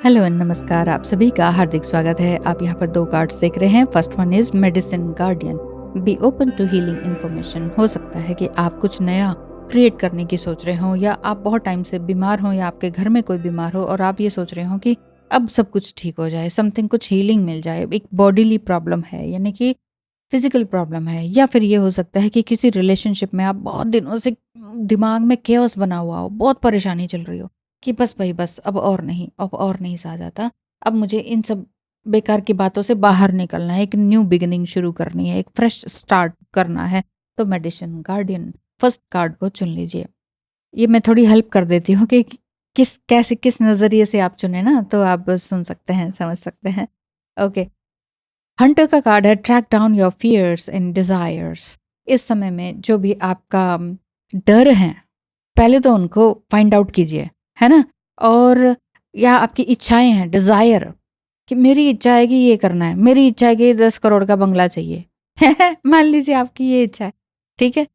Hello and नमस्कार, आप सभी का हार्दिक स्वागत है। आप यहाँ पर 2 कार्ड्स देख रहे हैं। First one is medicine guardian. Be open to healing information. हो सकता है कि आप कुछ नया क्रिएट करने की सोच रहे हो, या आप बहुत टाइम से बीमार हो, या आपके घर में कोई बीमार हो और आप ये सोच रहे हो कि अब सब कुछ ठीक हो जाए, समथिंग कुछ हीलिंग मिल जाए। एक बॉडीली प्रॉब्लम है, यानी कि फिजिकल प्रॉब्लम है, या फिर ये हो सकता है कि किसी रिलेशनशिप में आप बहुत दिनों से दिमाग में केओस बना हुआ हो, बहुत परेशानी चल रही हो कि बस भाई बस अब और नहीं सहा जाता। अब मुझे इन सब बेकार की बातों से बाहर निकलना है, एक न्यू बिगिनिंग शुरू करनी है, एक फ्रेश स्टार्ट करना है। तो मेडिसिन गार्डियन फर्स्ट कार्ड को चुन लीजिए। ये मैं थोड़ी हेल्प कर देती हूँ कि किस नज़रिए से आप चुने ना, तो आप सुन सकते हैं, समझ सकते हैं। ओके, हंटर का कार्ड है track down your fears and desires. इस समय में जो भी आपका डर है, पहले तो उनको फाइंड आउट कीजिए, है ना। और या आपकी इच्छाएं हैं, डिजायर, कि मेरी इच्छा है कि ये करना है, मेरी इच्छा है कि 10 करोड़ का बंगला चाहिए। मान लीजिए आपकी ये इच्छा है, ठीक है।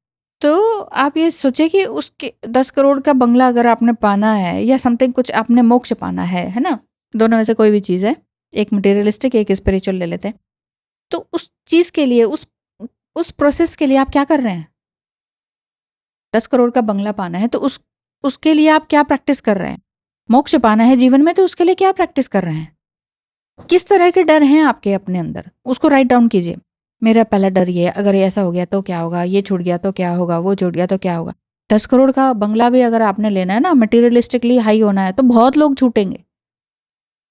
तो आप ये सोचे कि उसके 10 करोड़ का बंगला अगर आपने पाना है, या समथिंग कुछ आपने मोक्ष पाना है ना, दोनों में से कोई भी चीज़ है, एक मटेरियलिस्टिक एक स्पिरिचुअल ले लेते हैं। तो उस चीज़ के लिए, उस प्रोसेस के लिए आप क्या कर रहे हैं? 10 करोड़ का बंगला पाना है तो उसके लिए आप क्या प्रैक्टिस कर रहे हैं? मोक्ष पाना है जीवन में तो उसके लिए क्या प्रैक्टिस कर रहे हैं? किस तरह के डर हैं आपके अपने अंदर, उसको राइट डाउन कीजिए। मेरा पहला डर ये है, अगर ऐसा हो गया तो क्या होगा, ये छूट गया तो क्या होगा, वो छूट गया तो क्या होगा। 10 करोड़ का बंगला भी अगर आपने लेना है ना, मटेरियलिस्टिकली हाई होना है, तो बहुत लोग छूटेंगे।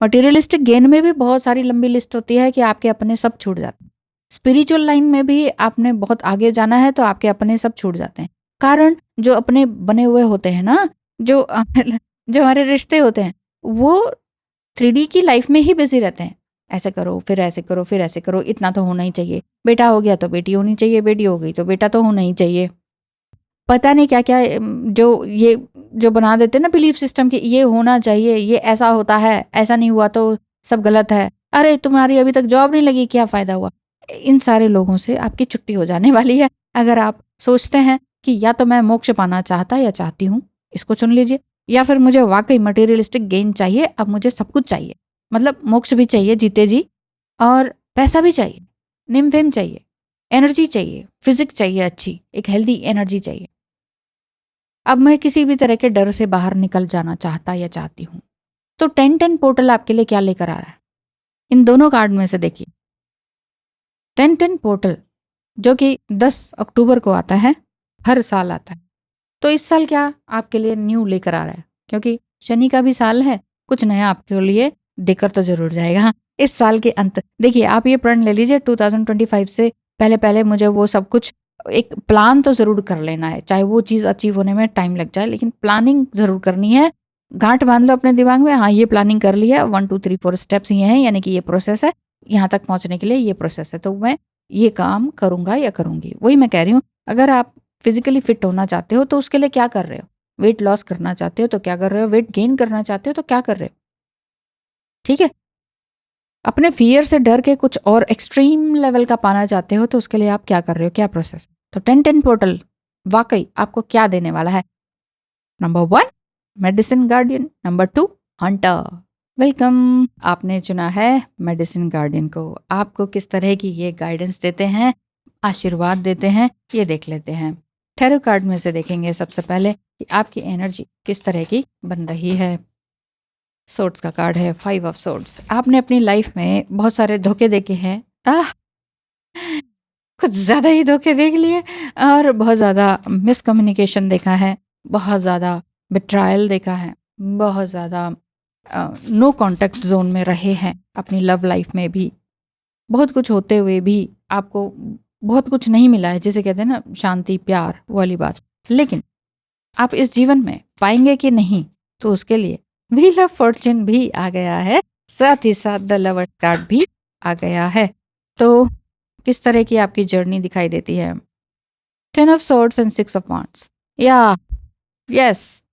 मटेरियलिस्टिक गेन में भी बहुत सारी लंबी लिस्ट होती है कि आपके अपने सब छूट जाते हैं। स्पिरिचुअल लाइन में भी आपने बहुत आगे जाना है तो आपके अपने सब छूट जाते हैं। कारण जो अपने बने हुए होते हैं ना, जो जो हमारे रिश्ते होते हैं, वो 3D की लाइफ में ही बिजी रहते हैं। ऐसे करो, फिर ऐसे करो, फिर ऐसे करो, इतना तो होना ही चाहिए। बेटा हो गया तो बेटी होनी चाहिए, बेटी हो गई तो बेटा तो होना ही चाहिए। पता नहीं क्या क्या जो बना देते हैं ना बिलीफ सिस्टम की, ये होना चाहिए, ये ऐसा होता है, ऐसा नहीं हुआ तो सब गलत है। अरे तुम्हारी अभी तक जॉब नहीं लगी, क्या फायदा हुआ। इन सारे लोगों से आपकी छुट्टी हो जाने वाली है। अगर आप सोचते हैं कि या तो मैं मोक्ष पाना चाहता या चाहती हूँ, इसको चुन लीजिए। या फिर मुझे वाकई मटेरियलिस्टिक गेन चाहिए, अब मुझे सब कुछ चाहिए, मतलब मोक्ष भी चाहिए जीते जी, और पैसा भी चाहिए, निम फेम चाहिए, एनर्जी चाहिए, फिजिक्स चाहिए, अच्छी एक हेल्दी एनर्जी चाहिए। अब मैं किसी भी तरह के डर से बाहर निकल जाना चाहता या चाहती हूँ। तो 10-10 पोर्टल आपके लिए क्या लेकर आ रहा है? इन दोनों कार्ड में से देखिए। 10-10 पोर्टल जो कि 10 अक्टूबर को आता है, हर साल आता है। तो इस साल क्या आपके लिए न्यू लेकर आ रहा है? क्योंकि शनि का भी साल है, कुछ नया आपके लिए देकर तो ज़रूर जाएगा। हाँ, इस साल के अंत देखिए, आप ये प्रण ले लीजिए 2025 से पहले मुझे वो सब कुछ एक प्लान तो ज़रूर कर लेना है। चाहे वो चीज़ अचीव होने में टाइम लग जाए, लेकिन प्लानिंग ज़रूर करनी है। गाँठ बाँध लो अपने दिमाग में, हाँ, ये प्लानिंग कर लिया, 1, 2, 3, 4 स्टेप्स ये हैं, यानी कि ये प्रोसेस है, यहाँ तक पहुँचने के लिए ये प्रोसेस है। तो मैं ये काम करूँगा या करूँगी। वही मैं कह रही हूँ, अगर आप फिजिकली फिट होना चाहते हो तो उसके लिए क्या कर रहे हो? वेट लॉस करना चाहते हो तो क्या कर रहे हो? वेट गेन करना चाहते हो तो क्या कर रहे हो? ठीक है? अपने फ़ियर से डर के कुछ और एक्सट्रीम लेवल का पाना चाहते हो तो उसके लिए आप क्या कर रहे हो? क्या प्रोसेस? तो 10-10 पोर्टल वाक़ई आपको क्या देने वाला है? Number 1 medicine guardian, number 2 Hunter. Welcome, आपने चुना है मेडिसिन गार्डियन को। आपको किस तरह की ये गाइडेंस देते हैं, आशीर्वाद देते हैं, ये देख लेते हैं। टैरो कार्ड में से देखेंगे सबसे पहले कि आपकी एनर्जी किस तरह की बन रही है। सोर्ड्स का कार्ड है 5 ऑफ सोर्ड्स। आपने अपनी लाइफ में बहुत सारे धोखे देखे हैं। कुछ ज़्यादा ही धोखे देख लिए, और बहुत ज़्यादा मिसकम्युनिकेशन देखा है, बहुत ज़्यादा बिट्रायल देखा है, बहुत ज़्यादा नो कॉन्टैक्ट जोन में रहे हैं अपनी लव लाइफ में भी। बहुत कुछ होते हुए भी आपको बहुत कुछ नहीं मिला है, जिसे कहते हैं ना शांति, प्यार, वो वाली बात। लेकिन आप इस जीवन में पाएंगे कि नहीं, तो उसके लिए व्हील ऑफ फॉर्च्यून भी आ गया है, साथ ही साथ द लवर कार्ड भी आ गया है। तो किस तरह की आपकी जर्नी दिखाई देती है? 10 of swords and 6 of wands. या यस,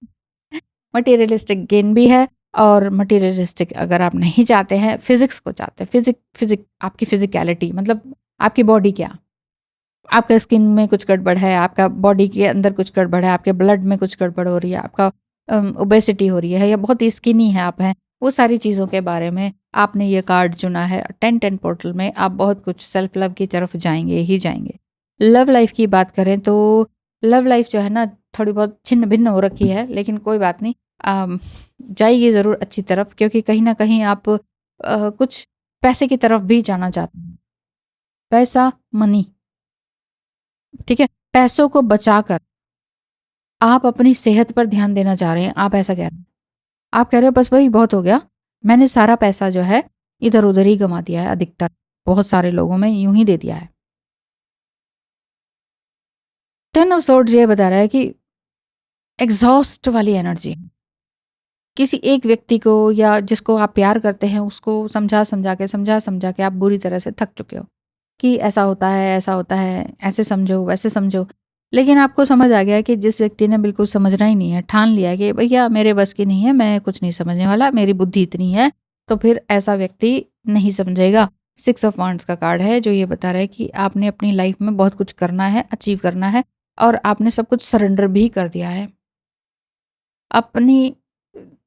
मटेरियलिस्टिक गेन भी है, और मटेरियलिस्टिक अगर आप नहीं चाहते हैं, फिजिक्स को चाहते हैं, फिजिक आपकी फिजिकलिटी, मतलब आपकी बॉडी, क्या आपका स्किन में कुछ गड़बड़ है, आपका बॉडी के अंदर कुछ गड़बड़ है, आपके ब्लड में कुछ गड़बड़ हो रही है, आपका ओबेसिटी हो रही है, या बहुत ही स्किनी है आप हैं, वो सारी चीज़ों के बारे में आपने ये कार्ड चुना है। 10-10 पोर्टल में आप बहुत कुछ सेल्फ लव की तरफ जाएँगे ही जाएँगे। लव लाइफ़ की बात करें तो लव लाइफ़ जो है ना थोड़ी बहुत छिन्न-भिन्न हो रखी है, लेकिन कोई बात नहीं, जाएगी ज़रूर अच्छी तरफ, क्योंकि कहीं न कहीं आप कुछ पैसे की तरफ भी जाना चाहते हैं। पैसा, मनी, ठीक है? पैसों को बचाकर आप अपनी सेहत पर ध्यान देना चाह रहे हैं, आप ऐसा कह रहे हैं। आप कह रहे हो बस वही बहुत हो गया, मैंने सारा पैसा जो है इधर-उधर ही गँवा दिया है अधिकतर, बहुत सारे लोगों में यूँ ही दे दिया है। 10 ऑफ सोर्ड्स ये बता रहा है कि एग्ज़ॉस्ट वाली एनर्जी। किसी एक व्यक्ति को या जिसको आप प्यार करते हैं उसको समझा-समझा के आप बुरी तरह से थक चुके हो, कि ऐसा होता है, ऐसे समझो, वैसे समझो। लेकिन आपको समझ आ गया है कि जिस व्यक्ति ने बिल्कुल समझना ही नहीं है, ठान लिया है कि भैया मेरे बस की नहीं है, मैं कुछ नहीं समझने वाला, मेरी बुद्धि इतनी है, तो फिर ऐसा व्यक्ति नहीं समझेगा। 6 ऑफ वांड्स का कार्ड है जो ये बता रहा है कि आपने अपनी लाइफ में बहुत कुछ करना है, अचीव करना है और आपने सब कुछ सरेंडर भी कर दिया है। अपनी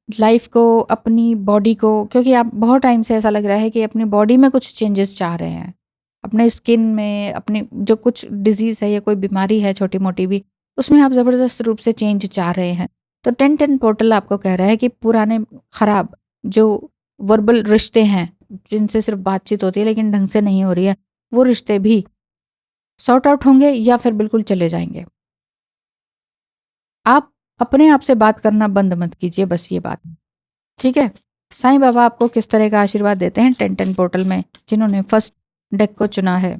लाइफ को, अपनी बॉडी को, क्योंकि आप बहुत टाइम से ऐसा लग रहा है कि अपनी बॉडी में कुछ चेंजेस चाह रहे हैं। अपने स्किन में, अपनी जो कुछ डिज़ीज़ है या कोई बीमारी है छोटी-मोटी भी, उसमें आप ज़बरदस्त रूप से चेंज चाह रहे हैं। तो 10-10 पोर्टल आपको कह रहा है कि पुराने खराब जो वर्बल रिश्ते हैं, जिनसे सिर्फ़ बातचीत होती है लेकिन ढंग से नहीं हो रही है, वो रिश्ते भी सॉर्ट आउट होंगे या फिर बिल्कुल चले जाएँगे। आप अपने आप से बात करना बंद मत कीजिए, बस ये बात। ठीक है? साईं बाबा आपको किस तरह का आशीर्वाद देते हैं 10-10 पोर्टल में, जिन्होंने फर्स्ट डेक को चुना है?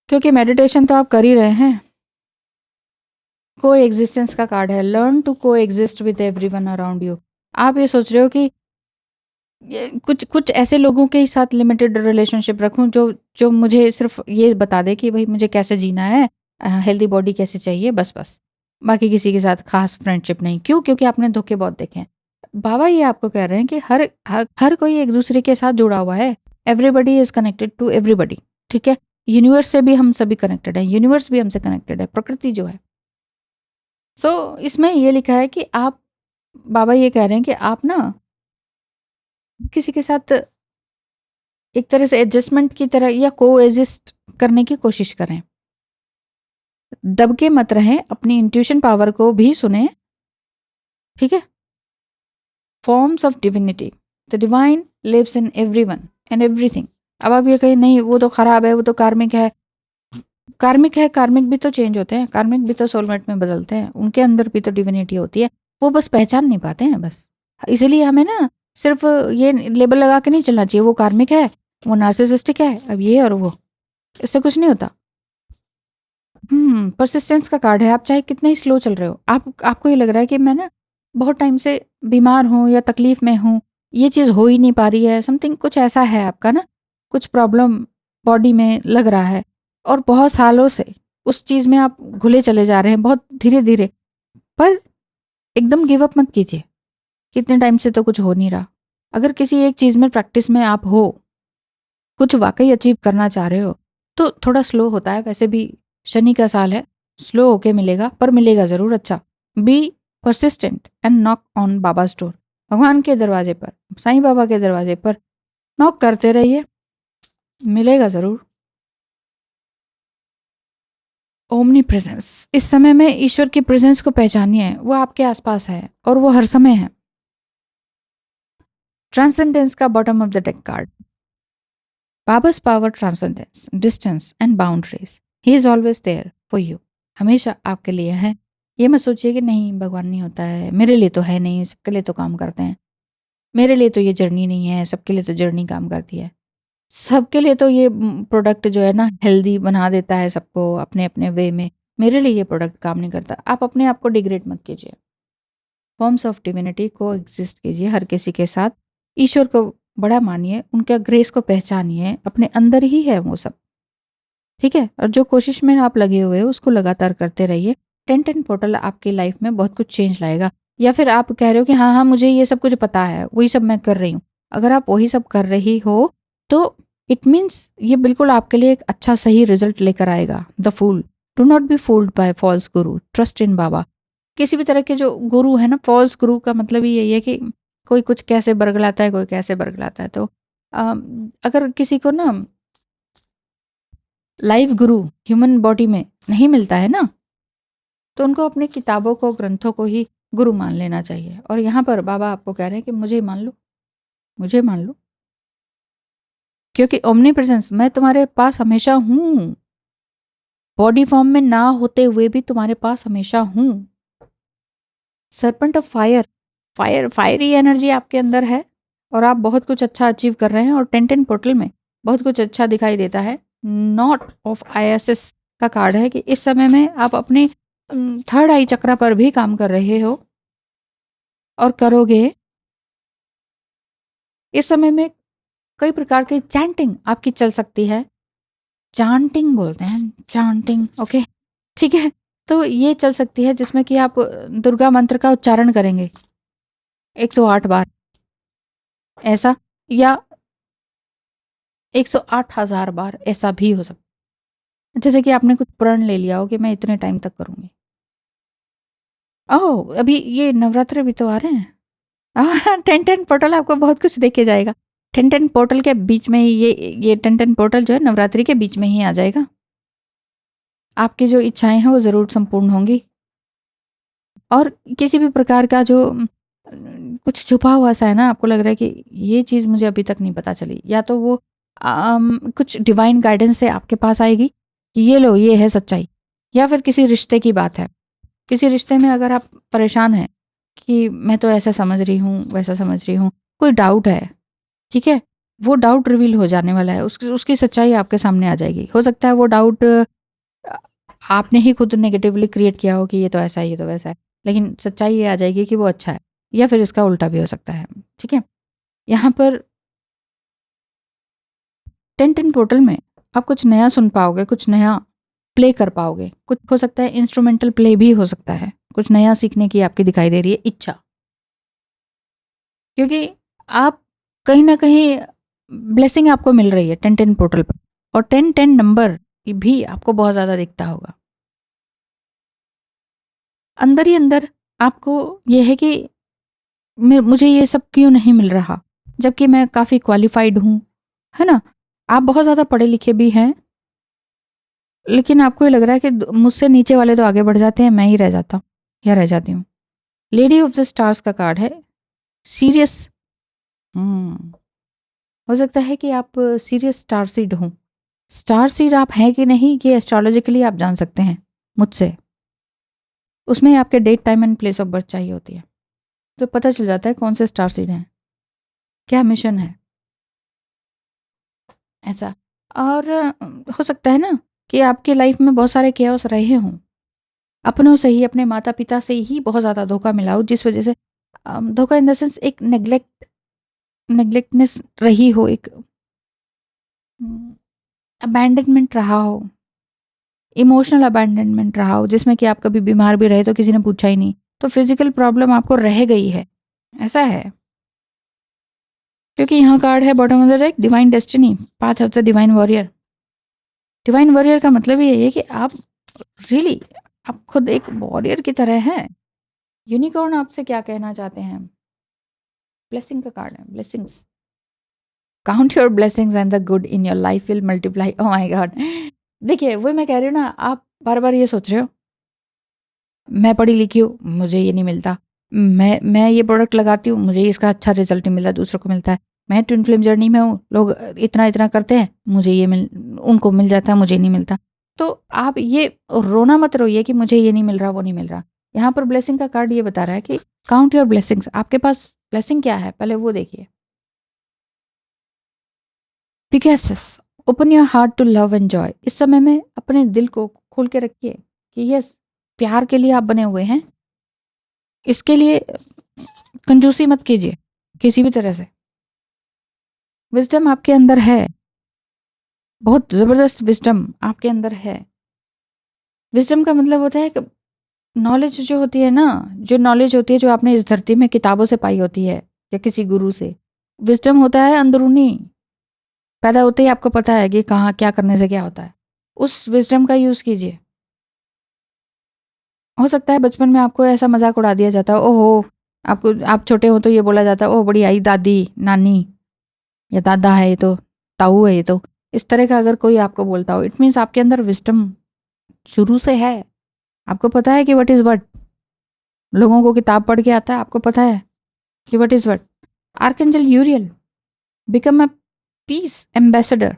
क्योंकि मेडिटेशन तो आप कर ही रहे हैं। कोएग्जिस्टेंस का कार्ड है, learn to coexist with everyone around you. आप ये सोच रहे हो कि ये कुछ कुछ ऐसे लोगों के साथ लिमिटेड रिलेशनशिप रखूं जो जो मुझे सिर्फ ये बता दे कि भाई मुझे कैसे जीना है, हेल्दी बॉडी कैसे चाहिए, बस बस। बाकी किसी के साथ खास फ्रेंडशिप नहीं। क्यों? क्योंकि आपने धोखे बहुत देखे हैं। बाबा ये आपको कह रहे हैं कि हर कोई एक दूसरे के साथ जुड़ा हुआ है। Everybody is connected to everybody. ठीक है? यूनिवर्स से भी हम सभी कनेक्टेड है, यूनिवर्स भी हमसे कनेक्टेड है, प्रकृति जो है। सो इसमें ये लिखा है कि आप, बाबा ये कह रहे हैं कि आप ना किसी के साथ एक तरह से एडजस्टमेंट की तरह या कोएजिस्ट करने की कोशिश करें। दब के मत रहें, अपनी इंट्यूशन पावर को भी सुने। ठीक है? Forms of divinity, the divine lives in everyone and everything. अब आप ये कहें नहीं वो तो खराब है, वो तो कार्मिक है। कार्मिक है, कार्मिक भी तो चेंज होते हैं, कार्मिक भी तो सोलमेट में बदलते हैं, उनके अंदर भी तो डिविनिटी होती है, वो बस पहचान नहीं पाते हैं बस। इसीलिए हमें ना सिर्फ ये लेबल लगा के नहीं चलना चाहिए, वो कार्मिक है, वो नार्सिसिस्टिक है, अब ये और वो, इससे कुछ नहीं होता। परसिस्टेंस का कार्ड है। आप चाहे कितने ही स्लो चल रहे हो, आपको ये लग रहा है कि मैं ना बहुत टाइम से बीमार हूँ या तकलीफ में हूँ, ये चीज़ हो ही नहीं पा रही है, समथिंग कुछ ऐसा है आपका ना, कुछ प्रॉब्लम बॉडी में लग रहा है और बहुत सालों से उस चीज़ में आप घुले चले जा रहे हैं बहुत धीरे-धीरे। पर एकदम गिव अप मत कीजिए, कितने टाइम से तो कुछ हो नहीं रहा। अगर किसी एक चीज़ में प्रैक्टिस में आप हो, कुछ वाक़ई अचीव करना चाह रहे हो, तो थोड़ा स्लो होता है, वैसे भी शनि का साल है, स्लो होके मिलेगा पर मिलेगा ज़रूर अच्छा। Be persistent and knock on Baba's door. भगवान के दरवाजे पर, साईं बाबा के दरवाजे पर नॉक करते रहिए, मिलेगा ज़रूर। ओमनी प्रेजेंस, इस समय में ईश्वर की प्रेजेंस को पहचानिए, वो आपके आसपास है और वो हर समय है। ट्रांसेंडेंस का bottom of the deck card, Baba's power transcends distance and boundaries. He is always there for you. हमेशा आपके लिए है। ये मत सोचिए कि नहीं भगवान नहीं होता है, मेरे लिए तो है नहीं, सबके लिए तो काम करते हैं। मेरे लिए तो ये जर्नी नहीं है, सबके लिए तो जर्नी काम करती है। सबके लिए तो ये प्रोडक्ट जो है ना हेल्दी बना देता है सबको अपने अपने वे में। मेरे लिए ये प्रोडक्ट काम नहीं करता। आप अपने आप को डिग्रेड मत कीजिए। फॉर्म्स ऑफ डिविनिटी को एग्जिस्ट कीजिए हर किसी के साथ। ईश्वर को बड़ा मानिए, उनका ग्रेस को पहचानिए, अपने अंदर ही है वो सब। ठीक है? और जो कोशिश में आप लगे हुए हो उसको लगातार करते रहिए। 10-10 पोर्टल आपकी लाइफ में बहुत कुछ चेंज लाएगा। या फिर आप कह रहे हो कि हाँ, हाँ मुझे ये सब कुछ पता है, वही सब मैं कर रही हूँ। अगर आप वही सब कर रही हो तो इट मीन्स ये बिल्कुल आपके लिए एक अच्छा सही रिजल्ट लेकर आएगा। The fool, do not be fooled by false guru, trust in Baba. किसी भी तरह के जो गुरु है ना, फॉल्स गुरु का मतलब ही यही है कि कोई कुछ कैसे बरगलाता है, कोई कैसे बरगलाता है। तो अगर किसी को ना लाइव गुरु ह्यूमन बॉडी में नहीं मिलता है ना, तो उनको अपनी किताबों को, ग्रंथों को ही गुरु मान लेना चाहिए। और यहाँ पर बाबा आपको कह रहे हैं कि मुझे मान लो, मुझे मान लो, क्योंकि ओमनी प्रेजेंस, मैं तुम्हारे पास हमेशा हूँ, बॉडी फॉर्म में ना होते हुए भी तुम्हारे पास हमेशा हूँ। Serpent of fire, fiery energy आपके अंदर है और आप बहुत कुछ अच्छा अचीव कर रहे हैं। और 1010 पोर्टल में बहुत कुछ अच्छा दिखाई देता है। नॉट ऑफ आईएसएस का कार्ड है कि इस समय में आप अपने थर्ड आई चक्रा पर भी काम कर रहे हो और करोगे। इस समय में कई प्रकार की चैंटिंग आपकी चल सकती है। चांटिंग बोलते हैं, चांटिंग, ओके, ठीक है। तो ये चल सकती है जिसमें कि आप दुर्गा मंत्र का उच्चारण करेंगे 108 बार, ऐसा, या 108,000 बार, ऐसा भी हो सकता है। जैसे कि आपने कुछ प्रण ले लिया हो कि मैं इतने टाइम तक करूंगी। ओह, अभी ये नवरात्र भी तो आ रहे हैं। हाँ, 1010 पोर्टल आपको बहुत कुछ देके जाएगा। 1010 पोर्टल के बीच में ही ये 1010 पोर्टल जो है नवरात्रि के बीच में ही आ जाएगा। आपकी जो इच्छाएं हैं वो जरूर संपूर्ण होंगी। और किसी भी प्रकार का जो कुछ छुपा हुआ सा है ना, आपको लग रहा है कि ये चीज़ मुझे अभी तक नहीं पता चली, या तो वो कुछ डिवाइन गाइडेंस से आपके पास आएगी कि ये लो, ये है सच्चाई। या फिर किसी रिश्ते की बात है, किसी रिश्ते में अगर आप परेशान हैं कि मैं तो ऐसा समझ रही हूँ, वैसा समझ रही हूँ, कोई डाउट है, ठीक है, वो डाउट रिवील हो जाने वाला है, उसकी उसकी सच्चाई आपके सामने आ जाएगी। हो सकता है वो डाउट आपने ही खुद नेगेटिवली क्रिएट किया हो कि ये तो ऐसा है, ये तो वैसा है, लेकिन सच्चाई ये आ जाएगी कि वो अच्छा है। या फिर इसका उल्टा भी हो सकता है, ठीक है। यहाँ पर 1010 पोर्टल में आप कुछ नया सुन पाओगे, कुछ नया प्ले कर पाओगे। कुछ हो सकता है इंस्ट्रूमेंटल प्ले भी हो सकता है। कुछ नया सीखने की आपकी दिखाई दे रही है इच्छा, क्योंकि आप कहीं ना कहीं ब्लेसिंग आपको मिल रही है 1010 पोर्टल पर। और 1010 नंबर भी आपको बहुत ज़्यादा दिखता होगा। अंदर ही अंदर आपको ये है कि मुझे ये सब क्यों नहीं मिल रहा, जबकि मैं काफ़ी क्वालिफाइड हूँ, है ना। आप बहुत ज़्यादा पढ़े लिखे भी हैं, लेकिन आपको ये लग रहा है कि मुझसे नीचे वाले तो आगे बढ़ जाते हैं, मैं ही रह जाता हूँ या रह जाती हूँ। लेडी ऑफ द स्टार्स का कार्ड है, सीरियस। हम्म हो सकता है कि आप सीरियस स्टार सीड हो। स्टार सीड आप हैं कि नहीं, ये एस्ट्रोलॉजिकली आप जान सकते हैं मुझसे। उसमें आपके date, time and place of birth चाहिए होती है, तो पता चल जाता है कौन से स्टार सीड हैं, क्या मिशन है, ऐसा। और हो सकता है ना कि आपके लाइफ में बहुत सारे केओस रहे हों, अपनों से ही, अपने माता पिता से ही बहुत ज़्यादा धोखा मिला हो, जिस वजह से धोखा इन द सेंस एक नेग्लेक्टनेस रही हो, एक अबैंडनमेंट रहा हो, इमोशनल अबैंडनमेंट रहा हो, जिसमें कि आप कभी बीमार भी रहे तो किसी ने पूछा ही नहीं, तो फिजिकल प्रॉब्लम आपको रह गई है, ऐसा है। क्योंकि यहाँ कार्ड है bottom of the deck, divine destiny, path of the divine warrior. Divine warrior का मतलब ये है कि आप रियली आप खुद एक वॉरियर की तरह हैं। यूनिकॉर्न आपसे क्या कहना चाहते हैं? ब्लेसिंग का कार्ड है, blessings. Count your blessings and the good in your life will multiply. Oh my God. देखिए, वही मैं कह रही हूँ ना, आप बार बार ये सोच रहे हो मैं पढ़ी लिखी हूँ, मुझे ये नहीं मिलता, मैं ये प्रोडक्ट लगाती हूँ, मुझे इसका अच्छा रिजल्ट नहीं मिलता, दूसरों को मिलता है। मैं ट्विन फ्लेम जर्नी में हूँ, लोग इतना इतना करते हैं, मुझे ये उनको मिल जाता है, मुझे नहीं मिलता। तो आप ये रोना मत रोइए कि मुझे ये नहीं मिल रहा, वो नहीं मिल रहा। यहाँ पर ब्लेसिंग का कार्ड ये बता रहा है कि काउंट योर ब्लेसिंग्स। आपके पास ब्लेसिंग क्या है, पहले वो देखिए। Pegasus, open your heart to love and joy. इस समय में अपने दिल को खोल के रखिए कि यस, प्यार के लिए आप बने हुए हैं। इसके लिए कंजूसी मत कीजिए किसी भी तरह से। विजडम आपके अंदर है, बहुत जबरदस्त विजडम आपके अंदर है। विजडम का मतलब होता है कि नॉलेज जो होती है ना, जो नॉलेज होती है जो आपने इस धरती में किताबों से पाई होती है या किसी गुरु से। विजडम होता है अंदरूनी, पैदा होते ही आपको पता है कि कहाँ क्या करने से क्या होता है। उस विजडम का यूज कीजिए। हो सकता है बचपन में आपको ऐसा मज़ाक उड़ा दिया जाता है, ओहो! आप छोटे हो तो ये बोला जाता है, ओह! बड़ी आई दादी, नानी या दादा है ये तो, ताऊ है ये तो। इस तरह का अगर कोई आपको बोलता हो, इट मीन्स आपके अंदर विज़डम शुरू से है। आपको पता है कि व्हाट इज़ व्हाट। लोगों को किताब पढ़ के आता है, आपको पता है कि what is what. Archangel यूरियल become a piece ambassador.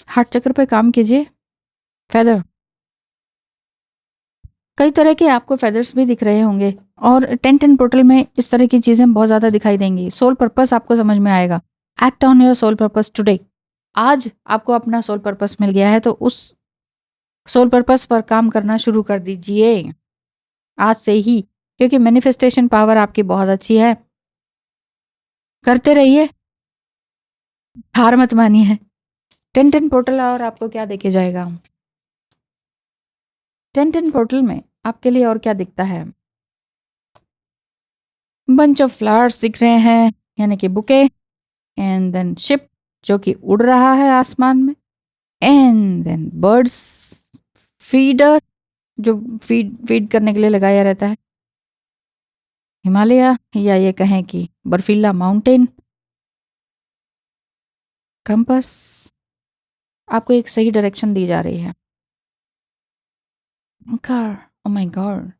Heart चक्र पे काम कीजिए। फेदर, कई तरह के आपको फेदर्स भी दिख रहे होंगे और 10-10 पोर्टल में इस तरह की चीज़ें बहुत ज़्यादा दिखाई देंगी। सोल पर्पस आपको समझ में आएगा। Act on your soul purpose today. आज आपको अपना सोल पर्पस मिल गया है तो उस सोल पर्पस पर काम करना शुरू कर दीजिए आज से ही, क्योंकि मैनिफेस्टेशन पावर आपकी बहुत अच्छी है। करते रहिए, हार मत मानिए। 10-10 पोर्टल और आपको क्या देके जाएगा? 10-10 पोर्टल में आपके लिए और क्या दिखता है? बंच ऑफ फ्लावर्स दिख रहे हैं, यानी कि बुके, एंड देन शिप जो कि उड़ रहा है आसमान में, एंड देन बर्ड्स फीडर जो फीड फीड करने के लिए लगाया रहता है, हिमालय या ये कहें कि बर्फीला माउंटेन, कंपास आपको एक सही डायरेक्शन दी जा रही है। कार, ओ माय गॉड,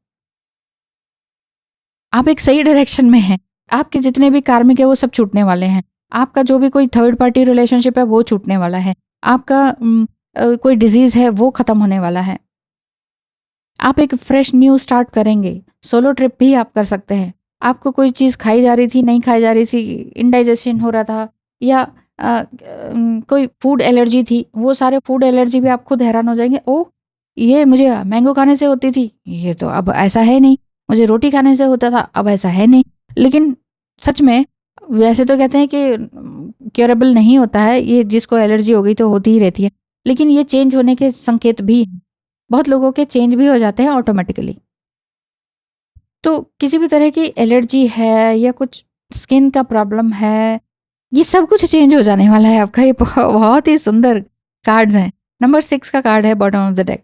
आप एक सही डायरेक्शन में हैं। आपके जितने भी कार्मिक है वो सब छूटने वाले हैं। आपका जो भी कोई थर्ड पार्टी रिलेशनशिप है वो छूटने वाला है। आपका कोई डिजीज है वो खत्म होने वाला है। आप एक फ्रेश न्यू स्टार्ट करेंगे। सोलो ट्रिप भी आप कर सकते हैं। आपको कोई चीज़ खाई जा रही थी, नहीं खाई जा रही थी, इंडाइजेशन हो रहा था, या कोई फूड एलर्जी थी, वो सारे फूड एलर्जी भी आप खुद हैरान हो जाएंगे। ओह! ये मुझे मैंगो खाने से होती थी, ये तो अब ऐसा है नहीं। मुझे रोटी खाने से होता था, अब ऐसा है नहीं। लेकिन सच में वैसे तो कहते हैं कि क्योरेबल नहीं होता है, ये जिसको एलर्जी हो गई तो होती ही रहती है। लेकिन ये चेंज होने के संकेत भी हैं। बहुत लोगों के चेंज भी हो जाते हैं ऑटोमेटिकली। तो किसी भी तरह की एलर्जी है या कुछ स्किन का प्रॉब्लम है, ये सब कुछ चेंज हो जाने वाला है आपका। ये बहुत ही सुंदर कार्ड्स हैं। नंबर 6 का कार्ड है bottom of the deck.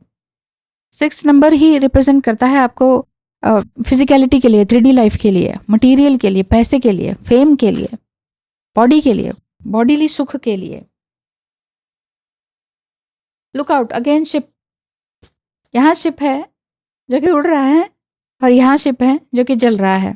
6 number he represent करता है आपको फिजिकलिटी के लिए, 3D लाइफ के लिए, मटेरियल के लिए, पैसे के लिए, फेम के लिए, बॉडी के लिए, बॉडीली सुख के लिए। Look out again ship. यहाँ शिप है जो कि उड़ रहा है और यहाँ शिप है जो कि जल रहा है।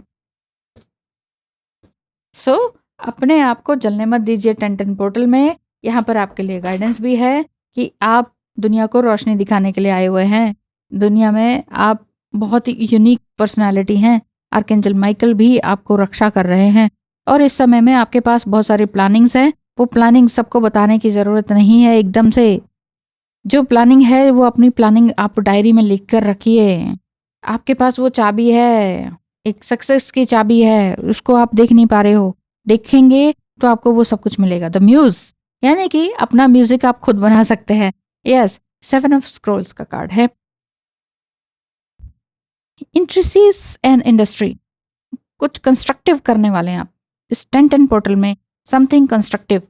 सो अपने आप को जलने मत दीजिए 10-10 पोर्टल में। यहाँ पर आपके लिए गाइडेंस भी है कि आप दुनिया को रोशनी दिखाने के लिए आए हुए हैं। दुनिया में आप बहुत ही यूनिक पर्सनालिटी हैं। आर्कएंजल माइकल भी आपको रक्षा कर रहे हैं और इस समय में आपके पास बहुत सारी प्लानिंग्स हैं। वो प्लानिंग सबको बताने की ज़रूरत नहीं है एकदम से। जो प्लानिंग है वो अपनी प्लानिंग आप डायरी में लिख कर रखिए। आपके पास वो चाबी है, एक सक्सेस की चाबी है, उसको आप देख नहीं पा रहे हो। देखेंगे तो आपको वो सब कुछ मिलेगा। द म्यूज, यानी कि अपना म्यूजिक आप खुद बना सकते हैं। यस, 7 ऑफ स्क्रोल्स का कार्ड है। इंडस्ट्रीज एंड इंडस्ट्री, कुछ कंस्ट्रक्टिव करने वाले हैं आप इस 10-10 पोर्टल में। Something constructive.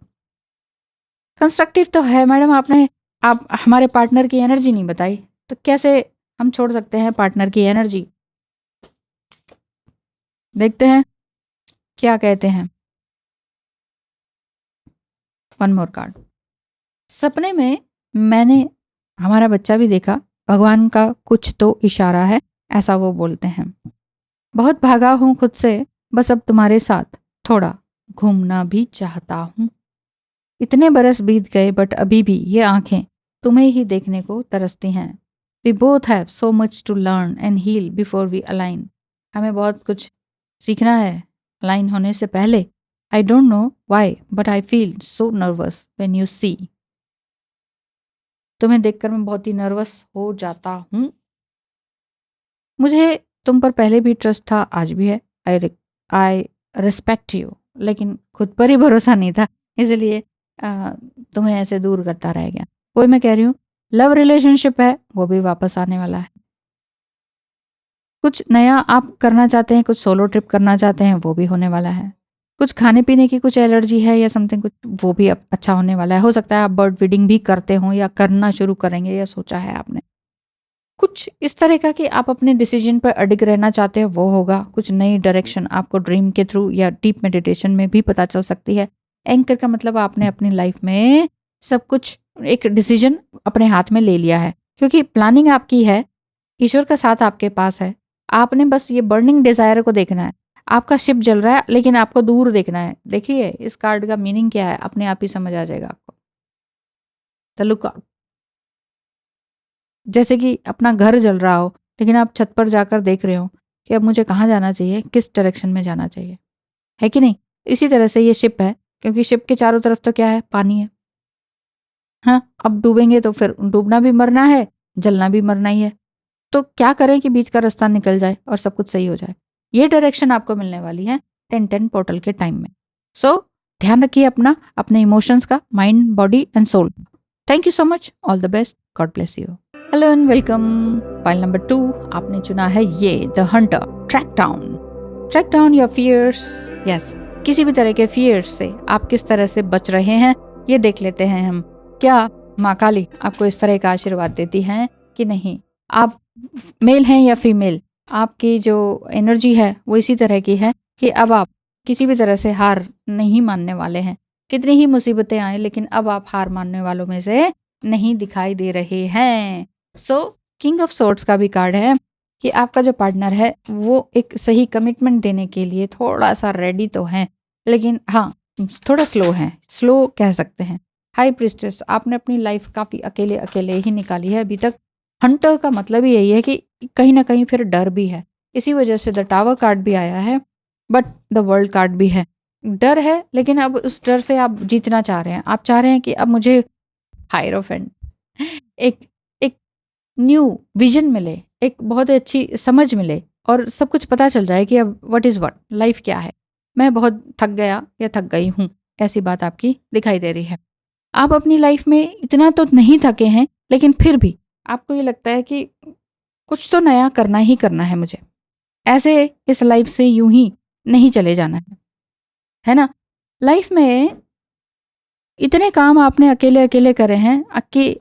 कंस्ट्रक्टिव तो है मैडम, आपने आप हमारे पार्टनर की एनर्जी नहीं बताई, तो कैसे हम छोड़ सकते हैं पार्टनर की एनर्जी? देखते हैं क्या कहते हैं। One more card. सपने में मैंने हमारा बच्चा भी देखा। भगवान का कुछ तो इशारा है, ऐसा वो बोलते हैं। बहुत भागा हूं खुद से, बस अब तुम्हारे साथ थोड़ा घूमना भी चाहता हूं। इतने बरस बीत गए बट अभी भी ये आंखें तुम्हें ही देखने को तरसती हैं। We both have so much to learn and heal before we align. हमें बहुत कुछ सीखना है अलाइन होने से पहले। I don't know why but I feel so nervous when you see. तुम्हें देखकर मैं बहुत ही नर्वस हो जाता हूँ। मुझे तुम पर पहले भी ट्रस्ट था, आज भी है। आई रिस्पेक्ट यू, लेकिन खुद पर ही भरोसा नहीं था, इसलिए तुम्हें ऐसे दूर करता रह गया। वही मैं कह रही हूँ, लव रिलेशनशिप है वो भी वापस आने वाला है। कुछ नया आप करना चाहते हैं, कुछ सोलो ट्रिप करना चाहते हैं, वो भी होने वाला है। कुछ खाने पीने की कुछ एलर्जी है या समथिंग, कुछ वो भी अब अच्छा होने वाला है। हो सकता है आप बर्ड फीडिंग भी करते हो या करना शुरू करेंगे या सोचा है आपने। कुछ इस तरह का कि आप अपने डिसीजन पर अडिग रहना चाहते हो वो होगा। कुछ नई डायरेक्शन आपको ड्रीम के थ्रू या डीप मेडिटेशन में भी पता चल सकती है। एंकर का मतलब आपने अपनी लाइफ में सब कुछ एक डिसीजन अपने हाथ में ले लिया है, क्योंकि प्लानिंग आपकी है, ईश्वर का साथ आपके पास है। आपने बस ये बर्निंग डिजायर को देखना है। आपका शिप जल रहा है लेकिन आपको दूर देखना है। देखिए इस कार्ड का मीनिंग क्या है, अपने आप ही समझ आ जाएगा आपको। The look out. जैसे कि अपना घर जल रहा हो लेकिन आप छत पर जाकर देख रहे हो कि अब मुझे कहाँ जाना चाहिए, किस डायरेक्शन में जाना चाहिए, है कि नहीं? इसी तरह से ये शिप है, क्योंकि शिप के चारों तरफ तो क्या है, पानी है। हाँ, अब डूबेंगे तो फिर डूबना भी मरना है, जलना भी मरना ही है। तो क्या करें कि बीच का रास्ता निकल जाए और सब कुछ सही हो जाए। ये डायरेक्शन आपको मिलने वाली है 10-10 पोर्टल के टाइम में। सो ध्यान रखिए अपना, अपने इमोशंस का, mind, body and soul. Thank you so much, all the best, god bless you. Hello and welcome. File number 2 आपने चुना है ये, the hunter. Track down your fears. Yes, किसी भी तरह के फियर्स से आप किस तरह से बच रहे हैं ये देख लेते हैं हम। क्या माँ काली आपको इस तरह का आशीर्वाद देती हैं कि नहीं? आप मेल हैं या फीमेल, आपकी जो एनर्जी है वो इसी तरह की है कि अब आप किसी भी तरह से हार नहीं मानने वाले हैं। कितनी ही मुसीबतें आए लेकिन अब आप हार मानने वालों में से नहीं दिखाई दे रहे हैं। सो किंग ऑफ सोर्ड्स का भी कार्ड है कि आपका जो पार्टनर है वो एक सही कमिटमेंट देने के लिए थोड़ा सा रेडी तो है, लेकिन हाँ थोड़ा स्लो है, स्लो कह सकते हैं। हाई प्रिस्टेस, आपने अपनी लाइफ काफ़ी अकेले अकेले ही निकाली है अभी तक। हंटर का मतलब ही यही है कि कहीं ना कहीं फिर डर भी है, इसी वजह से द टावर कार्ड भी आया है, बट द वर्ल्ड कार्ड भी है। डर है लेकिन अब उस डर से आप जीतना चाह रहे हैं। आप चाह रहे हैं कि अब मुझे हायरोफेंट एक एक न्यू विजन मिले, एक बहुत अच्छी समझ मिले और सब कुछ पता चल जाए कि अब व्हाट इज़ व्हाट, लाइफ क्या है। मैं बहुत थक गया या थक गई हूँ, ऐसी बात आपकी दिखाई दे रही है। आप अपनी लाइफ में इतना तो नहीं थके हैं, लेकिन फिर भी आपको ये लगता है कि कुछ तो नया करना ही करना है मुझे। ऐसे इस लाइफ से यूं ही नहीं चले जाना है ना? लाइफ में इतने काम आपने अकेले अकेले करे हैं कि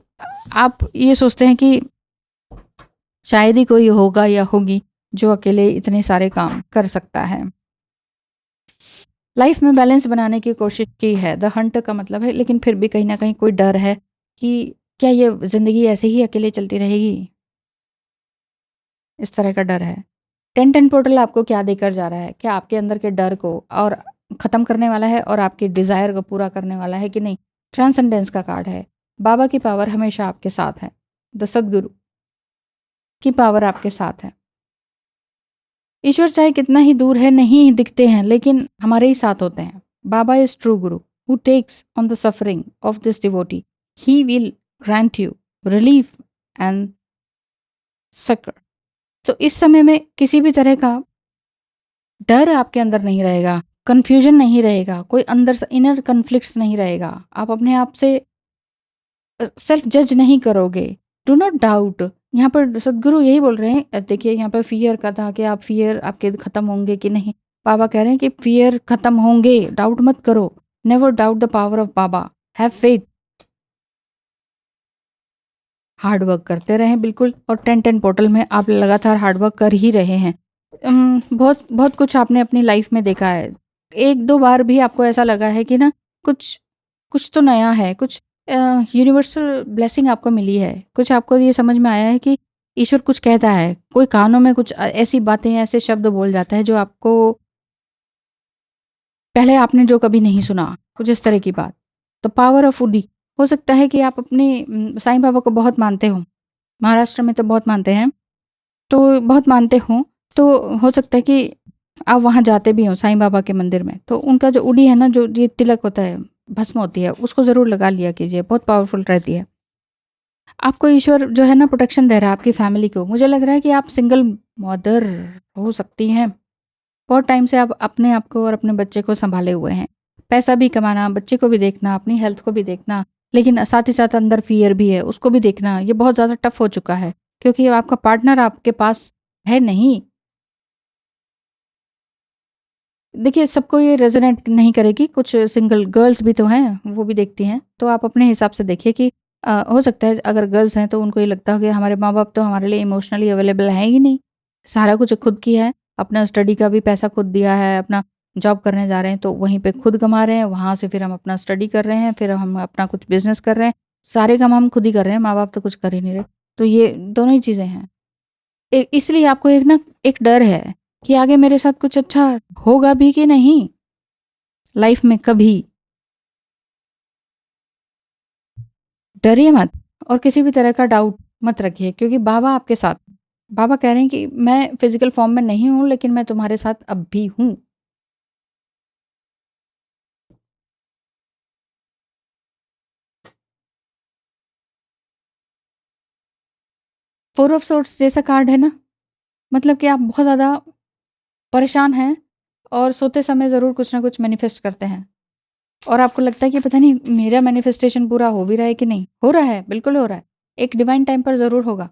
आप ये सोचते हैं कि शायद ही कोई होगा या होगी जो अकेले इतने सारे काम कर सकता है। लाइफ में बैलेंस बनाने की कोशिश की है, द हंट का मतलब है, लेकिन फिर भी कहीं ना कहीं कोई डर है कि क्या ये जिंदगी ऐसे ही अकेले चलती रहेगी, इस तरह का डर है। 10-10 पोर्टल आपको क्या देकर जा रहा है? क्या आपके अंदर के डर को और ख़त्म करने वाला है और आपकी डिज़ायर को पूरा करने वाला है कि नहीं? ट्रांसेंडेंस का कार्ड है। बाबा की पावर हमेशा आपके साथ है। द सद्गुरु की पावर आपके साथ है। ईश्वर चाहे कितना ही दूर है, नहीं दिखते हैं, लेकिन हमारे ही साथ होते हैं। Baba is true guru who takes on the suffering of this devotee. He will grant you relief and succour. तो इस समय में किसी भी तरह का डर आपके अंदर नहीं रहेगा, कन्फ्यूजन नहीं रहेगा, कोई अंदर से इनर कन्फ्लिक्ट्स नहीं रहेगा। आप अपने आप से सेल्फ जज नहीं करोगे। Do not doubt. यहाँ पर सदगुरु यही बोल रहे हैं, देखिए यहाँ पर फियर का था कि आप फियर आपके खत्म होंगे कि नहीं। बाबा कह रहे हैं कि फियर खत्म होंगे, डाउट मत करो। Never doubt the power of Baba, have faith. Hard work करते रहें बिल्कुल, और 10-10 पोर्टल में आप लगातार हार्ड वर्क कर ही रहे हैं। बहुत बहुत कुछ आपने अपनी लाइफ में देखा है। 1-2 बार भी आपको ऐसा लगा है कि ना कुछ कुछ तो नया है, कुछ यूनिवर्सल ब्लेसिंग आपको मिली है। कुछ आपको ये समझ में आया है कि ईश्वर कुछ कहता है, कोई कानों में कुछ ऐसी बातें, ऐसे शब्द बोल जाता है जो आपको पहले आपने जो कभी नहीं सुना, कुछ इस तरह की बात। तो पावर ऑफ वुडी, हो सकता है कि आप अपने साईं बाबा को बहुत मानते हो। महाराष्ट्र में तो बहुत मानते हैं, तो बहुत मानते हो, तो हो सकता है कि आप वहाँ जाते भी हो साईं बाबा के मंदिर में, तो उनका जो उडी है ना, जो ये तिलक होता है, भस्म होती है, उसको ज़रूर लगा लिया कीजिए, बहुत पावरफुल रहती है। आपको ईश्वर जो है ना प्रोटेक्शन दे रहा है आपकी फैमिली को। मुझे लग रहा है कि आप सिंगल मदर हो सकती हैं। बहुत टाइम से आप अपने आप को और अपने बच्चे को सँभाले हुए हैं। पैसा भी कमाना, बच्चे को भी देखना, अपनी हेल्थ को भी देखना, लेकिन साथ ही साथ अंदर फ़ियर भी है, उसको भी देखना, ये बहुत ज़्यादा टफ़ हो चुका है, क्योंकि आपका पार्टनर आपके पास है नहीं। देखिए, सबको ये रेज़ोनेट नहीं करेगी, कुछ सिंगल गर्ल्स भी तो हैं, वो भी देखती हैं। तो आप अपने हिसाब से देखिए कि हो सकता है अगर गर्ल्स हैं तो उनको ये लगता हो कि हमारे माँ-बाप तो हमारे लिए इमोशनली अवेलेबल हैं ही नहीं। सारा कुछ खुद किया है, अपना स्टडी का भी पैसा खुद दिया है, अपना जॉब करने जा रहे हैं तो वहीं पे खुद कमा रहे हैं, वहाँ से फिर हम अपना स्टडी कर रहे हैं, फिर हम अपना कुछ बिज़नेस कर रहे हैं। सारे काम हम खुद ही कर रहे हैं, माँ-बाप तो कुछ कर ही नहीं रहे। तो ये दोनों ही चीज़ें हैं। इसलिए आपको एक डर है कि आगे मेरे साथ कुछ अच्छा होगा भी कि नहीं लाइफ में कभी। डरिए मत और किसी भी तरह का डाउट मत रखिए क्योंकि बाबा आपके साथ हैं। बाबा कह रहे हैं कि मैं फिजिकल फॉर्म में नहीं हूँ लेकिन मैं तुम्हारे साथ अब भी हूँ। फोर ऑफ सोर्ट्स जैसा कार्ड है ना, मतलब कि आप बहुत ज़्यादा परेशान हैं और सोते समय ज़रूर कुछ ना कुछ मैनिफेस्ट करते हैं और आपको लगता है कि पता नहीं मेरा मैनिफेस्टेशन पूरा हो भी रहा है कि नहीं। हो रहा है, बिल्कुल हो रहा है। एक डिवाइन टाइम पर ज़रूर होगा।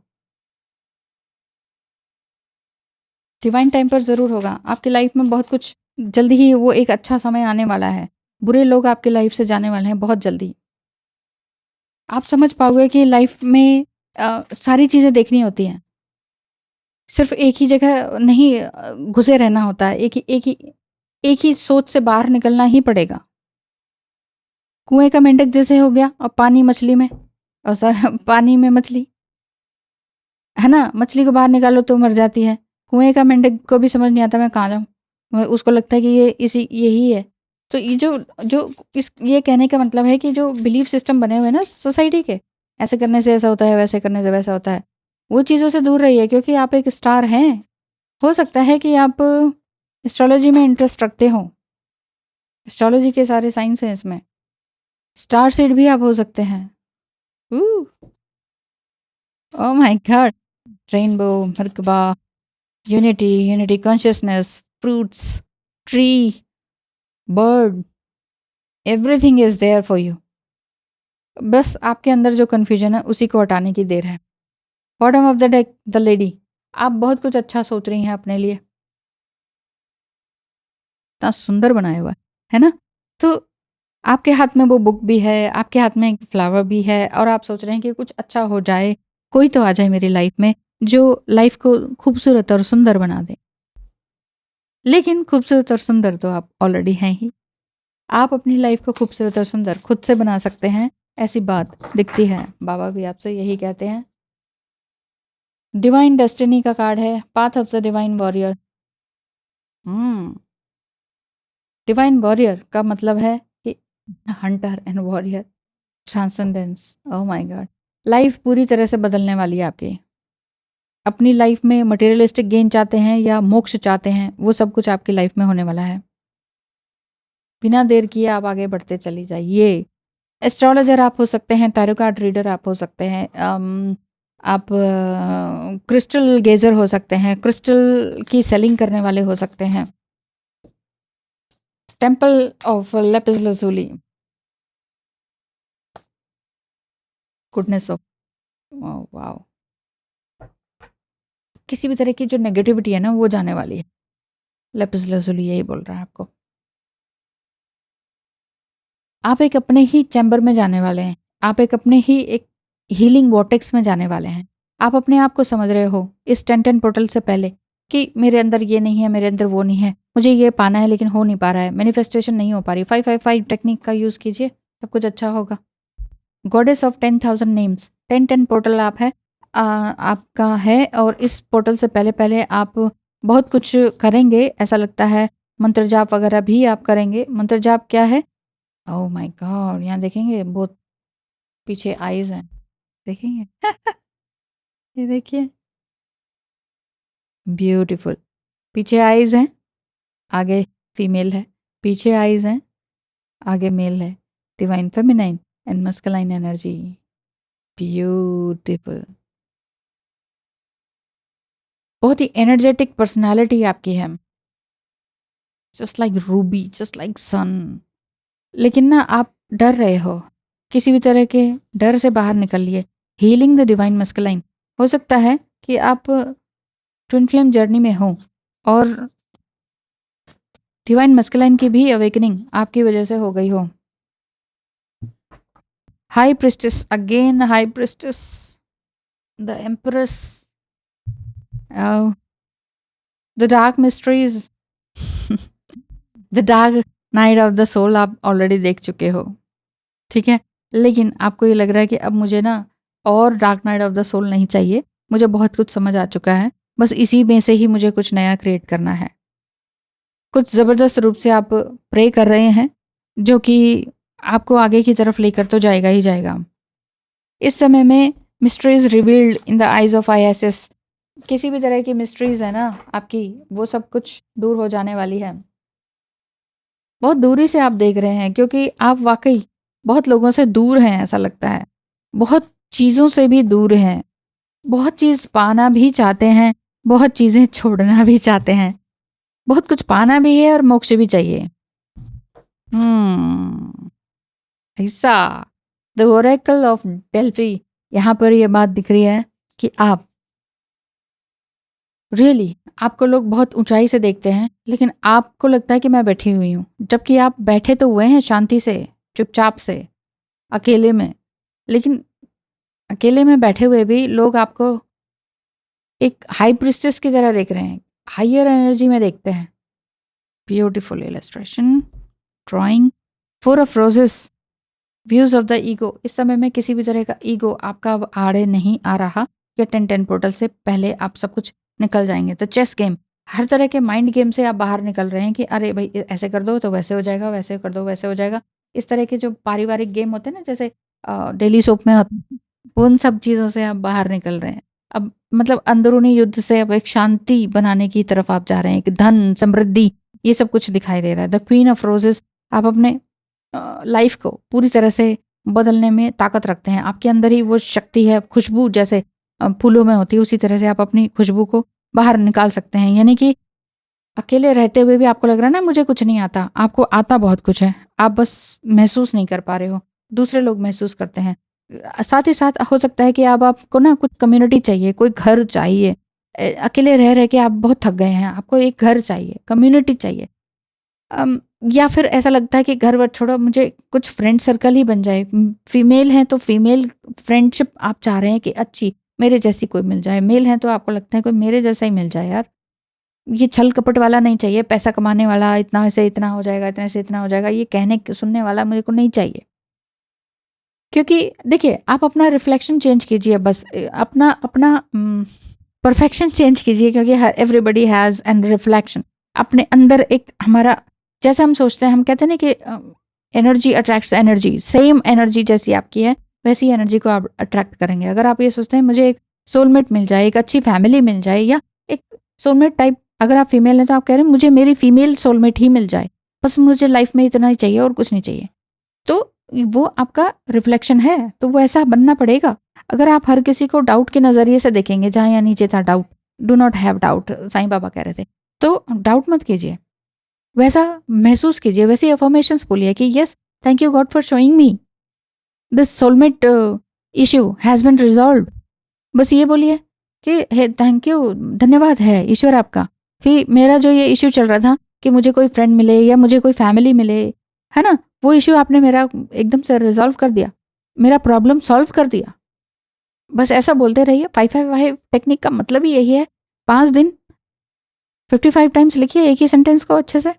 डिवाइन टाइम पर ज़रूर होगा। आपकी लाइफ में बहुत कुछ जल्दी ही वो एक अच्छा समय आने वाला है। बुरे लोग आपकी लाइफ से जाने वाले हैं बहुत जल्दी। आप समझ पाओगे कि लाइफ में सारी चीज़ें देखनी होती हैं। सिर्फ़ एक ही जगह नहीं घुसे रहना होता है। एक ही सोच से बाहर निकलना ही पड़ेगा। कुएँ का मेंढक जैसे हो गया और पानी मछली में और सर पानी में मछली, है ना? मछली को बाहर निकालो तो मर जाती है। कुएँ का मेंढक को भी समझ नहीं आता मैं कहाँ जाऊँ? उसको लगता है कि ये यही है। तो ये जो जो इस ये कहने का मतलब है कि जो बिलीफ सिस्टम बने हुए हैं ना सोसाइटी के, ऐसे करने से ऐसा होता है, वैसे करने से वैसा होता है, वो चीज़ों से दूर रहिए क्योंकि आप एक स्टार हैं। हो सकता है कि आप एस्ट्रोलॉजी में इंटरेस्ट रखते हो। एस्ट्रोलॉजी के सारे साइंस हैं इसमें। स्टार सीड भी आप हो सकते हैं। Oh my God! Rainbow, merkaba, unity consciousness, fruits, tree, bird, everything is there for you. बस आपके अंदर जो कन्फ्यूजन है उसी को हटाने की देर है। Bottom of the deck the lady. आप बहुत कुछ अच्छा सोच रही हैं अपने लिए। इतना सुंदर बनाया हुआ है ना? तो आपके हाथ में वो बुक भी है, आपके हाथ में एक फ्लावर भी है और आप सोच रहे हैं कि कुछ अच्छा हो जाए, कोई तो आ जाए मेरी लाइफ में जो लाइफ को खूबसूरत और सुंदर बना दे। लेकिन खूबसूरत और सुंदर तो आप ऑलरेडी हैं ही। आप अपनी लाइफ को खूबसूरत और सुंदर खुद से बना सकते हैं, ऐसी बात दिखती है। बाबा भी आपसे यही कहते हैं। डिवाइन डेस्टिनी का कार्ड है, path of the divine warrior. Hmm divine warrior का मतलब है कि Hunter and warrior, transcendence. Oh my God! Life पूरी तरह से बदलने वाली है आपकी। अपनी लाइफ में मटेरियलिस्टिक गेन चाहते हैं या मोक्ष चाहते हैं, वो सब कुछ आपकी लाइफ में होने वाला है। बिना देर किए आप आगे बढ़ते चली जाइए। एस्ट्रोलॉजर आप हो सकते हैं, टैरो कार्ड रीडर आप हो सकते हैं, आप क्रिस्टल गेजर हो सकते हैं, क्रिस्टल की सेलिंग करने वाले हो सकते हैं। Temple of lapis lazuli, goodness of, wow! किसी भी तरह की जो नेगेटिविटी है ना वो जाने वाली है। लेपिस लजुली यही बोल रहा है आपको। आप एक अपने ही चैम्बर में जाने वाले हैं। आप एक अपने ही एक हीलिंग वॉर्टेक्स में जाने वाले हैं। आप अपने आप को समझ रहे हो इस 10-10 पोर्टल से पहले कि मेरे अंदर ये नहीं है, मेरे अंदर वो नहीं है। मुझे ये पाना है लेकिन हो नहीं पा रहा है। मैनिफेस्टेशन नहीं हो पा रही। 555 टेक्निक का यूज़ कीजिए, सब कुछ अच्छा होगा। गॉडेस ऑफ 10,000 नेम्स, 10-10 पोर्टल आप है आपका है और इस पोर्टल से पहले-पहले आप बहुत कुछ करेंगे, ऐसा लगता है। मंत्र जाप वगैरह भी आप करेंगे। मंत्र जाप क्या है? ओह माय गॉड! यहाँ देखेंगे बहुत पीछे आईज़ हैं, देखेंगे? ये देखिए, ब्यूटीफुल। पीछे आईज़ हैं, आगे फीमेल है। पीछे आईज़ हैं, आगे मेल है। Divine feminine and masculine energy, beautiful. बहुत ही एनर्जेटिक पर्सनैलिटी आपकी है। Just like ruby, just like sun. लेकिन ना आप डर रहे हो। किसी भी तरह के डर से बाहर निकलिए। Healing the divine masculine. हो सकता है कि आप ट्विन फ्लेम जर्नी में हो और डिवाइन मस्कुलाइन की भी अवेकनिंग आपकी वजह से हो गई हो। High priestess again, high priestess, the empress, the dark mysteries, the dark night of the soul आप ऑलरेडी देख चुके हो, ठीक है। लेकिन आपको ये लग रहा है कि अब मुझे ना और dark night of the soul नहीं चाहिए, मुझे बहुत कुछ समझ आ चुका है, बस इसी में से ही मुझे कुछ नया क्रिएट करना है। कुछ ज़बरदस्त रूप से आप प्रे कर रहे हैं, जो कि आपको आगे की तरफ लेकर तो जाएगा ही जाएगा। इस समय में mysteries revealed in the eyes of ISS, किसी भी तरह की मिस्ट्रीज है ना आपकी, वो सब कुछ दूर हो जाने वाली है। बहुत दूरी से आप देख रहे हैं, क्योंकि आप वाकई बहुत लोगों से दूर हैं, ऐसा लगता है। बहुत चीज़ों से भी दूर हैं, बहुत चीज़ पाना भी चाहते हैं, बहुत चीज़ें छोड़ना भी चाहते हैं, बहुत कुछ पाना भी है और मोक्ष भी चाहिए। ऐसा द ओरेकल ऑफ डेल्फी, यहाँ पर ये बात दिख रही है कि आप रियली आपको लोग बहुत ऊंचाई से देखते हैं, लेकिन आपको लगता है कि मैं बैठी हुई हूँ, जबकि आप बैठे तो हुए हैं शांति से, चुपचाप से, अकेले में। लेकिन अकेले में बैठे हुए भी लोग आपको एक हाई प्रिस्टेस की तरह देख रहे हैं, हाइयर एनर्जी में देखते हैं। Beautiful illustration, drawing, four of roses, views of the ego. इस समय में किसी भी तरह का ईगो आपका अब आड़े नहीं आ रहा, या 10-10 पोर्टल से पहले आप सब कुछ निकल जाएंगे। तो चेस गेम, हर तरह के माइंड गेम से आप बाहर निकल रहे हैं कि अरे भाई ऐसे कर दो तो वैसे हो जाएगा, वैसे कर दो वैसे हो जाएगा। इस तरह के जो पारिवारिक गेम होते हैं ना, जैसे डेली सोप में होते हैं, उन सब चीज़ों से आप बाहर निकल रहे हैं। अब मतलब अंदरूनी युद्ध से अब एक शांति बनाने की तरफ आप जा रहे हैं, एक धन समृद्धि, ये सब कुछ दिखाई दे रहा है। द क्वीन ऑफ रोजेस, आप अपने लाइफ को पूरी तरह से बदलने में ताकत रखते हैं, आपके अंदर ही वो शक्ति है। खुशबू जैसे फूलों में होती है, उसी तरह से आप अपनी खुशबू को बाहर निकाल सकते हैं। यानी कि अकेले रहते हुए भी आपको लग रहा है ना मुझे कुछ नहीं आता, आपको आता बहुत कुछ है, आप बस महसूस नहीं कर पा रहे हो, दूसरे लोग महसूस करते हैं। साथ ही साथ हो सकता है कि अब आपको ना कुछ कम्युनिटी चाहिए, कोई घर चाहिए। अकेले रह रह के आप बहुत थक गए हैं, आपको एक घर चाहिए, कम्युनिटी चाहिए। अम, या फिर ऐसा लगता है कि घर वर छोड़ो, मुझे कुछ फ्रेंड सर्कल ही बन जाए। फीमेल हैं तो फीमेल फ्रेंडशिप आप चाह रहे हैं कि अच्छी मेरे जैसी कोई मिल जाए, मेल हैं तो आपको लगता है कोई मेरे जैसा ही मिल जाए। यार ये छल कपट वाला नहीं चाहिए, पैसा कमाने वाला, इतना से इतना हो जाएगा, इतने से इतना हो जाएगा, ये कहने सुनने वाला मुझे को नहीं चाहिए। क्योंकि देखिए, आप अपना रिफ्लेक्शन चेंज कीजिए, बस अपना अपना परफेक्शन चेंज कीजिए, क्योंकि एवरीबडी हैज़ एन रिफ्लेक्शन अपने अंदर। एक हमारा जैसे हम सोचते हैं, हम कहते हैं ना कि energy attracts energy, same energy जैसी आपकी है वैसी एनर्जी को आप अट्रैक्ट करेंगे। अगर आप ये सोचते हैं मुझे एक सोलमेट मिल जाए, एक अच्छी फैमिली मिल जाए, या एक सोलमेट टाइप, अगर आप फीमेल हैं तो आप कह रहे हैं मुझे मेरी फीमेल सोलमेट ही मिल जाए, बस मुझे लाइफ में इतना ही चाहिए और कुछ नहीं चाहिए, तो वो आपका रिफ्लेक्शन है, तो वो ऐसा बनना पड़ेगा। अगर आप हर किसी को डाउट के नज़रिए से देखेंगे, जहाँ यहाँ नीचे था doubt, do not have doubt, Sai Baba कह रहे थे, तो डाउट मत कीजिए, वैसा महसूस कीजिए, वैसी अफर्मेशंस बोलिए कि yes, thank you God for showing me this soulmate issue has been resolve. बस ये बोलिए कि थैंक यू, धन्यवाद है ईश्वर आपका, कि मेरा जो ये इश्यू चल रहा था कि मुझे कोई फ्रेंड मिले या मुझे कोई फैमिली मिले, है ना, वो इश्यू आपने मेरा एकदम से रिजॉल्व कर दिया, मेरा प्रॉब्लम सॉल्व कर दिया। बस ऐसा बोलते रहिए। 555 टेक्निक का मतलब ही यही है। 5 दिन 55 टाइम्स लिखिए एक ही सेंटेंस को अच्छे से।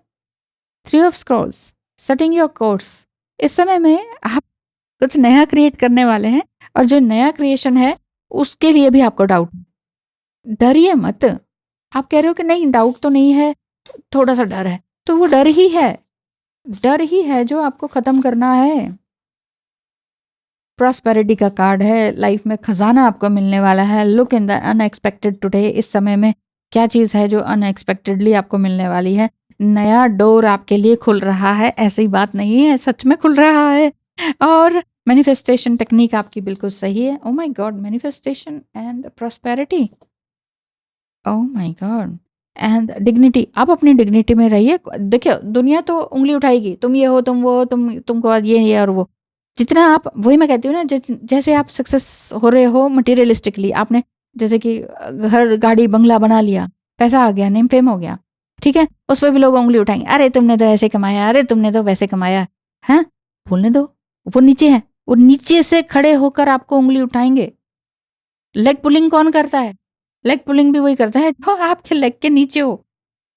3 of Scrolls, setting your course. इस समय में आप कुछ नया क्रिएट करने वाले हैं, और जो नया क्रिएशन है उसके लिए भी आपको डाउट, डरिए मत। आप कह रहे हो कि नहीं डाउट तो नहीं है, थोड़ा सा डर है, तो वो डर ही है, डर ही है जो आपको खत्म करना है। प्रॉस्पेरिटी का कार्ड है, लाइफ में खजाना आपको मिलने वाला है। Look in the unexpected today. इस समय में क्या चीज़ है जो अनएक्सपेक्टेडली आपको मिलने वाली है? नया डोर आपके लिए खुल रहा है, ऐसी बात नहीं है, सच में खुल रहा है। और मैनिफेस्टेशन टेक्निक आपकी बिल्कुल सही है। Oh my God, manifestation and prosperity, oh my God, and dignity. आप अपनी डिग्निटी में रहिए। देखिए, दुनिया तो उंगली उठाएगी, तुम ये हो, तुम वो हो, तुमको ये और वो। जितना आप, वही मैं कहती हूँ ना, जैसे आप सक्सेस हो रहे हो मटेरियलिस्टिकली, आपने जैसे कि घर गाड़ी बंगला बना लिया, पैसा आ गया, नेम फेम हो गया, ठीक है, उस पर भी लोग उंगली उठाएंगे, अरे तुमने तो ऐसे कमाया, अरे तुमने तो वैसे कमाया है, बोलने दो, वो नीचे है, वो नीचे से खड़े होकर आपको उँगली उठाएँगे। लेग पुलिंग कौन करता है? लेग पुलिंग भी वही करता है जो आपके लेग के नीचे हो,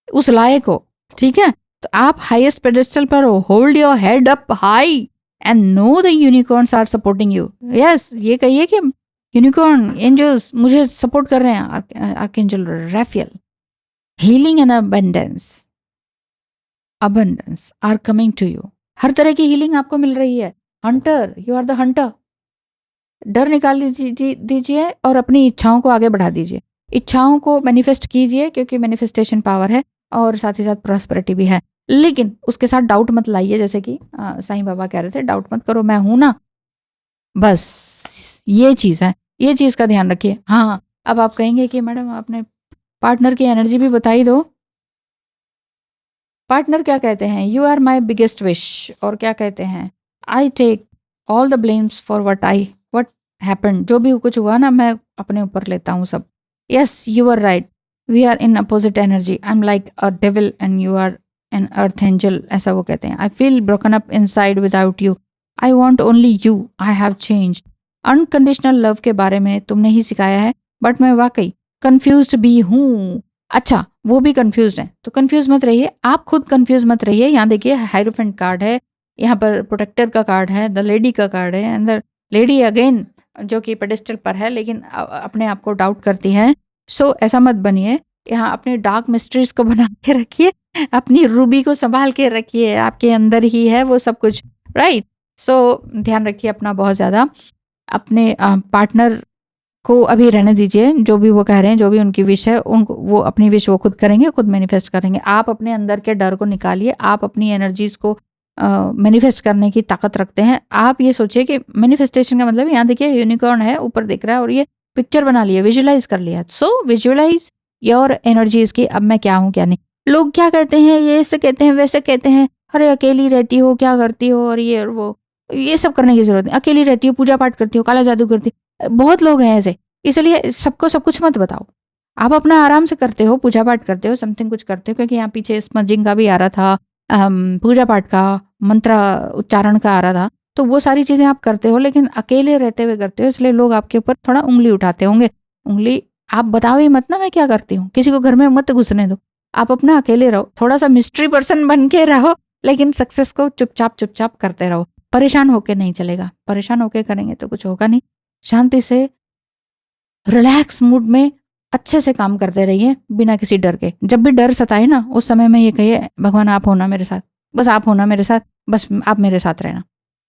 उस लायक हो, ठीक है? तो आप हाईएस्ट पेडेस्टल पर हो, hold your head up high and know the unicorns are supporting you. Yes, ये कहिए कि यूनिकॉर्न, एंजल्स मुझे सपोर्ट कर रहे हैं, archangel Raphael. Healing and abundance are coming to you. हर तरह की हीलिंग आपको मिल रही है। Hunter, you are the hunter. डर निकाल दीजिए और अपनी इच्छाओं को आगे बढ़ा दीजिए। इच्छाओं को मैनिफेस्ट कीजिए क्योंकि मैनिफेस्टेशन पावर है और साथ ही साथ प्रॉस्पेरिटी भी है। लेकिन उसके साथ डाउट मत लाइए, जैसे कि साईं बाबा कह रहे थे, डाउट मत करो, मैं हूं ना, बस ये चीज़ है, ये चीज़ का ध्यान रखिए। हाँ, अब आप कहेंगे कि मैडम आपने पार्टनर की एनर्जी भी बताई दो। पार्टनर क्या कहते हैं? You are my biggest wish. और क्या कहते हैं? I take all the blames for what happened. जो भी कुछ हुआ ना, मैं अपने ऊपर लेता हूँ सब। Yes, you are right, we are in opposite energy. I am like a devil and you are an earth angel, ऐसा वो कहते हैं। I feel broken up inside without you, I want only you, I have changed. Unconditional love के बारे में तुमने ही सिखाया है, बट मैं वाकई कंफ्यूज्ड भी हूँ। अच्छा, वो भी कंफ्यूज्ड है, तो कंफ्यूज मत रहिए, आप खुद कंफ्यूज मत रहिए। यहाँ देखिए, हायरोफेंट कार्ड है, यहाँ पर प्रोटेक्टर का कार्ड है, द लेडी का कार्ड है, अंदर लेडी अगेन जो कि पेडेस्टल पर है लेकिन अपने आप को डाउट करती है। सो ऐसा मत बनिए। यहाँ अपने डार्क मिस्ट्रीज को बना के रखिए, अपनी रूबी को संभाल के रखिए, आपके अंदर ही है वो सब कुछ, राइट? सो ध्यान रखिए अपना बहुत ज़्यादा। अपने पार्टनर को अभी रहने दीजिए, जो भी वो कह रहे हैं, जो भी उनकी विश है, उनको वो अपनी विश वो खुद करेंगे, खुद मैनिफेस्ट करेंगे। आप अपने अंदर के डर को निकालिए, आप अपनी एनर्जीज को मैनिफेस्ट करने की ताकत रखते हैं। आप ये सोचिए कि मैनिफेस्टेशन का मतलब, यहाँ देखिए यूनिकॉर्न है ऊपर दिख रहा है और ये पिक्चर बना लिया, विजुअलाइज कर लिया। सो विजुअलाइज योर एनर्जीज की, अब मैं क्या हूँ क्या नहीं। लोग क्या कहते हैं, ये ऐसे कहते हैं, वैसे कहते हैं, अरे अकेली रहती हो, क्या करती हो, और ये और वो, ये सब करने की जरूरत नहीं। अकेली रहती हो, पूजा पाठ करती हो, काला जादू करती हो, बहुत लोग हैं ऐसे। इसलिए सबको सब कुछ मत बताओ, आप अपना आराम से करते हो, पूजा पाठ करते हो, समथिंग कुछ करते हो। क्योंकि यहाँ पीछे स्मजिंग का भी आ रहा था, पूजा पाठ का, मंत्र उच्चारण का आ रहा था, तो वो सारी चीजें आप करते हो, लेकिन अकेले रहते हुए करते हो, इसलिए लोग आपके ऊपर थोड़ा उंगली उठाते होंगे। उंगली आप बताओ ही मत ना मैं क्या करती हूँ, किसी को घर में मत घुसने दो, आप अपना अकेले रहो, थोड़ा सा मिस्ट्री पर्सन बन के रहो, लेकिन सक्सेस को चुपचाप चुपचाप करते रहो। परेशान होके नहीं चलेगा, परेशान होके करेंगे तो कुछ होगा नहीं। शांति से रिलैक्स मूड में अच्छे से काम करते रहिए बिना किसी डर के। जब भी डर सताए ना, उस समय में ये कहिए, भगवान आप होना मेरे साथ, बस आप होना मेरे साथ, बस आप मेरे साथ रहना,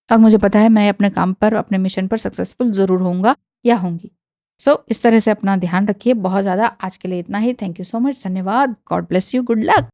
और मुझे पता है मैं अपने काम पर, अपने मिशन पर सक्सेसफुल जरूर होऊंगा या होंगी। सो इस तरह से अपना ध्यान रखिए बहुत ज़्यादा। आज के लिए इतना ही। थैंक यू सो मच, धन्यवाद, God bless you, good luck.